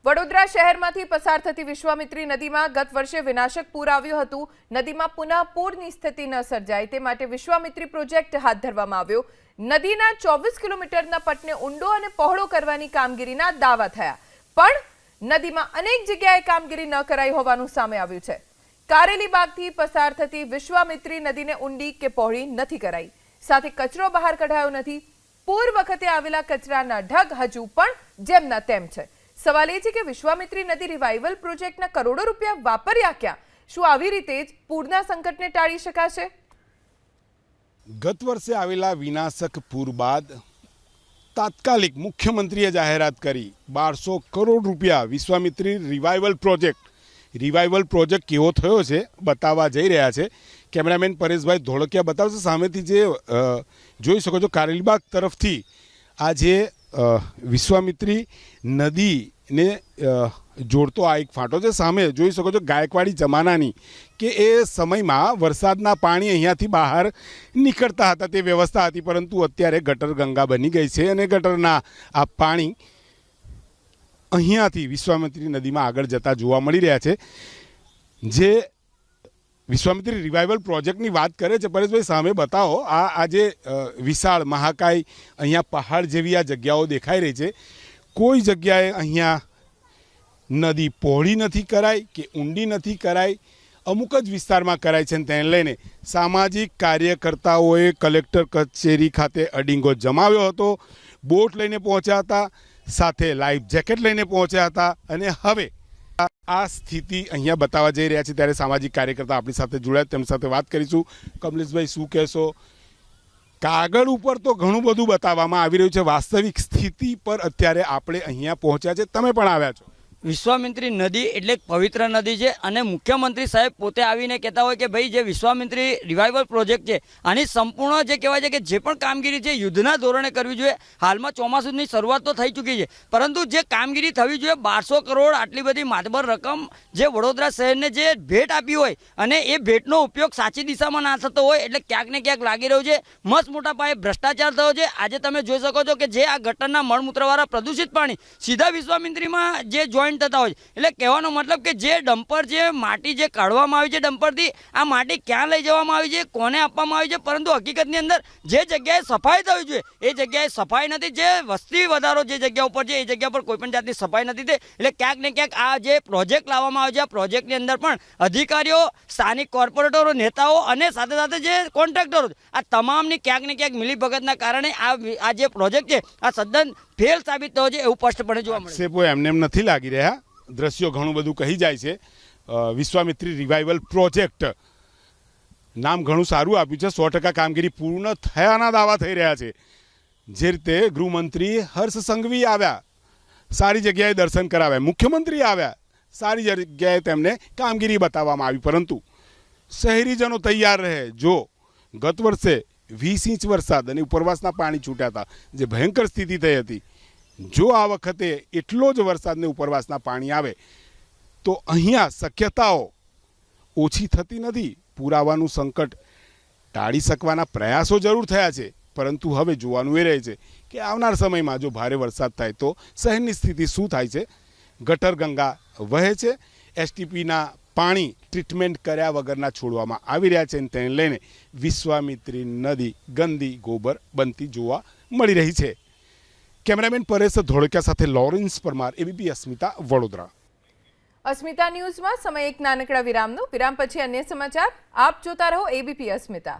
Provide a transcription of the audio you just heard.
વડોદરા શહેરમાંથી પસાર થતી વિશ્વામિત્રી નદીમાં ગત વર્ષે વિનાશક પૂર આવ્યું હતું। નદીમાં પુનઃ પૂરની સ્થિતિ ન સર્જાય તે માટે વિશ્વામિત્રી પ્રોજેક્ટ હાથ ધરવામાં આવ્યો। નદીના 24 કિલોમીટરના પટને ઊંડો અને પહોળો કરવાની કામગીરીના દાવા થયા, પણ નદીમાં અનેક જગ્યાએ કામગીરી ન કરાઈ હોવાનું સામે આવ્યું છે। કારેલીબાગથી પસાર થતી વિશ્વામિત્રી નદીને ઊંડી કે પહોળી નથી કરાઈ, સાથે કચરો બહાર કઢાયો નથી। પૂર વખતે આવેલા કચરાના ઢગ હજુ પણ જેમના તેમ છે। સવાલ એ છે કે વિશ્વામિત્રી નદી રિવાઇવલ પ્રોજેક્ટના કરોડો રૂપિયા વાપર્યા ક્યાં? શું આવી રીતે જ પૂરના સંકટને ટાળી શકાશે? ગત વર્ષે આવેલા વિનાશક પૂર બાદ તાત્કાલિક મુખ્યમંત્રીએ જાહેરાત કરી 1200 કરોડ રૂપિયા વિશ્વામિત્રી રિવાઇવલ પ્રોજેક્ટ કેવો થયો છે બતાવવા જઈ રહ્યા છે। કેમેરામેન પરેશભાઈ ધોળકિયા બતાવશે। સામેથી જે જોઈ શકો છો કારેલીબાગ તરફથી આ જે વિશ્વામિત્રી નદીને જોડતો આ એક ફાંટો છે। સામે જોઈ શકો છો ગાયકવાડી જમાનાની કે એ સમયમાં વરસાદના પાણી અહીંયાથી બહાર નીકળતા હતા તે વ્યવસ્થા હતી, પરંતુ અત્યારે ગટર ગંગા બની ગઈ છે અને ગટરના આ પાણી અહીંયાથી વિશ્વામિત્રી નદીમાં આગળ જતા જોવા મળી રહ્યા છે। જે વિશ્વામિત્રી રિવાઇવલ પ્રોજેક્ટની વાત કરે છે પરેશભાઈ, સામે બતાવો આ જે વિશાળ મહાકાય અહીંયા પહાડ જેવી આ જગ્યાઓ દેખાઈ રહી છે। કોઈ જગ્યાએ અહીંયા નદી પહોળી નથી કરાઈ કે ઊંડી નથી કરાઈ, અમુક જ વિસ્તારમાં કરાય છે। તેને લઈને સામાજિક કાર્યકર્તાઓએ કલેક્ટર કચેરી ખાતે અડીંગો જમાવ્યો હતો, બોટ લઈને પહોંચ્યા હતા, સાથે લાઈફ જેકેટ લઈને પહોંચ્યા હતા અને હવે આ સ્થિતિ અહીંયા બતાવવા જઈ રહ્યા છે। ત્યારે સામાજિક કાર્યકર્તા આપણી સાથે જોડાયા, તેમની સાથે વાત કરીશું। કમલેશભાઈ, શું કહેશો? કાગળ ઉપર તો ઘણું બધું બતાવવામાં આવી રહ્યું છે, વાસ્તવિક સ્થિતિ પર અત્યારે આપણે અહીંયા પહોંચ્યા છે, તમે પણ આવ્યા છો। વિશ્વામિત્રી નદી એટલે પવિત્ર નદી છે અને મુખ્યમંત્રી સાહેબ પોતે આવીને કહેતા હોય કે ભાઈ જે વિશ્વામિત્રી રિવાઇવલ પ્રોજેક્ટ છે આની સંપૂર્ણ જે કહેવાય છે કે જે પણ કામગીરી છે યુદ્ધના ધોરણે કરવી જોઈએ। હાલમાં ચોમાસુની શરૂઆત તો થઈ ચૂકી છે, પરંતુ જે કામગીરી થવી જોઈએ 1200 કરોડ આટલી બધી માતબર રકમ જે વડોદરા શહેરને જે ભેટ આપી હોય અને એ ભેટનો ઉપયોગ સાચી દિશામાં ના થતો હોય એટલે ક્યાંક ને ક્યાંક લાગી રહ્યું છે મસ્ત મોટા પાયે ભ્રષ્ટાચાર થયો છે। આજે તમે જોઈ શકો છો કે જે આ ગટરના મળમૂત્રવાળા પ્રદૂષિત પાણી સીધા વિશ્વામિત્રીમાં જે જોઈન્ટ થતા હોય એટલે કહેવાનો મતલબ કે જે ડમ્પર જે માટી જે કાઢવામાં આવી છે ડમ્પરથી આ માટી ક્યાં લઈ જવામાં આવી છે, કોને આપવામાં આવી છે, પરંતુ હકીકતની અંદર જે જગ્યાએ સફાઈ થવી જોઈએ એ જગ્યાએ સફાઈ નથી। જે વસ્તી વધારો જે જગ્યા ઉપર છે એ જગ્યા પર કોઈ પણ જાતની સફાઈ નથી થઈ એટલે ક્યાંક ને ક્યાંક આ જે પ્રોજેક્ટ લાવવામાં આવે છે આ પ્રોજેક્ટની અંદર પણ અધિકારીઓ, સ્થાનિક કોર્પોરેટરો, નેતાઓ અને સાથે સાથે જે કોન્ટ્રાક્ટરો આ તમામની ક્યાંક ને ક્યાંક મિલીભગતના કારણે આ જે પ્રોજેક્ટ છે આ સદન ફેલ સાબિત થયો છે એવું સ્પષ્ટપણે જોવા મળે છે। એમને એમ નથી લાગી રહ્યા, દ્રશ્યો ઘણું બધું કહી જાય છે। વિશ્વામિત્રી રિવાઇવલ પ્રોજેક્ટ નામ ઘણું સારું આપ્યું છે, 100% કામગીરી પૂર્ણ થયાના દાવા થઈ રહ્યા છે। જે રીતે ગૃહમંત્રી હર્ષ સંઘવી આવ્યા, સારી જગ્યાએ દર્શન કરાવ્યા, મુખ્યમંત્રી આવ્યા, સારી જગ્યાએ તેમને કામગીરી બતાવવામાં આવી, પરંતુ શહેરીજનો તૈયાર રહે। જો ગત વર્ષે 20 ઇંચ વરસાદ અને ઉપરવાસના પાણી છૂટ્યા હતા, જે ભયંકર સ્થિતિ થઈ હતી, જો આ વખતે એટલો જ વરસાદને ઉપરવાસના પાણી આવે તો અહીંયા શક્યતાઓ ઓછી થતી નથી। પુરાવાનું સંકટ ટાળી શકવાના પ્રયાસો જરૂર થયા છે, પરંતુ હવે જોવાનું એ રહે છે કે આવનાર સમયમાં જો ભારે વરસાદ થાય તો શહેરની સ્થિતિ શું થાય છે। ગટર ગંગા વહે છે, એસટીપીના પાણી ટ્રીટમેન્ટ કર્યા વગરના છોડવામાં આવી રહ્યા છે અને તેને લઈને વિશ્વામિત્રી નદી ગંદી ગોબર બનતી જોવા મળી રહી છે। કેમેરામેન પરેશ ધોળકિયા સાથે લોરેન્સ પરમાર, એબીપી અસ્મિતા, વડોદરા। અસ્મિતા ન્યૂઝમાં સમય એક નાનકડા વિરામનો, વિરામ પછી અન્ય સમાચાર। આપ જોતા રહો એબીપી અસ્મિતા।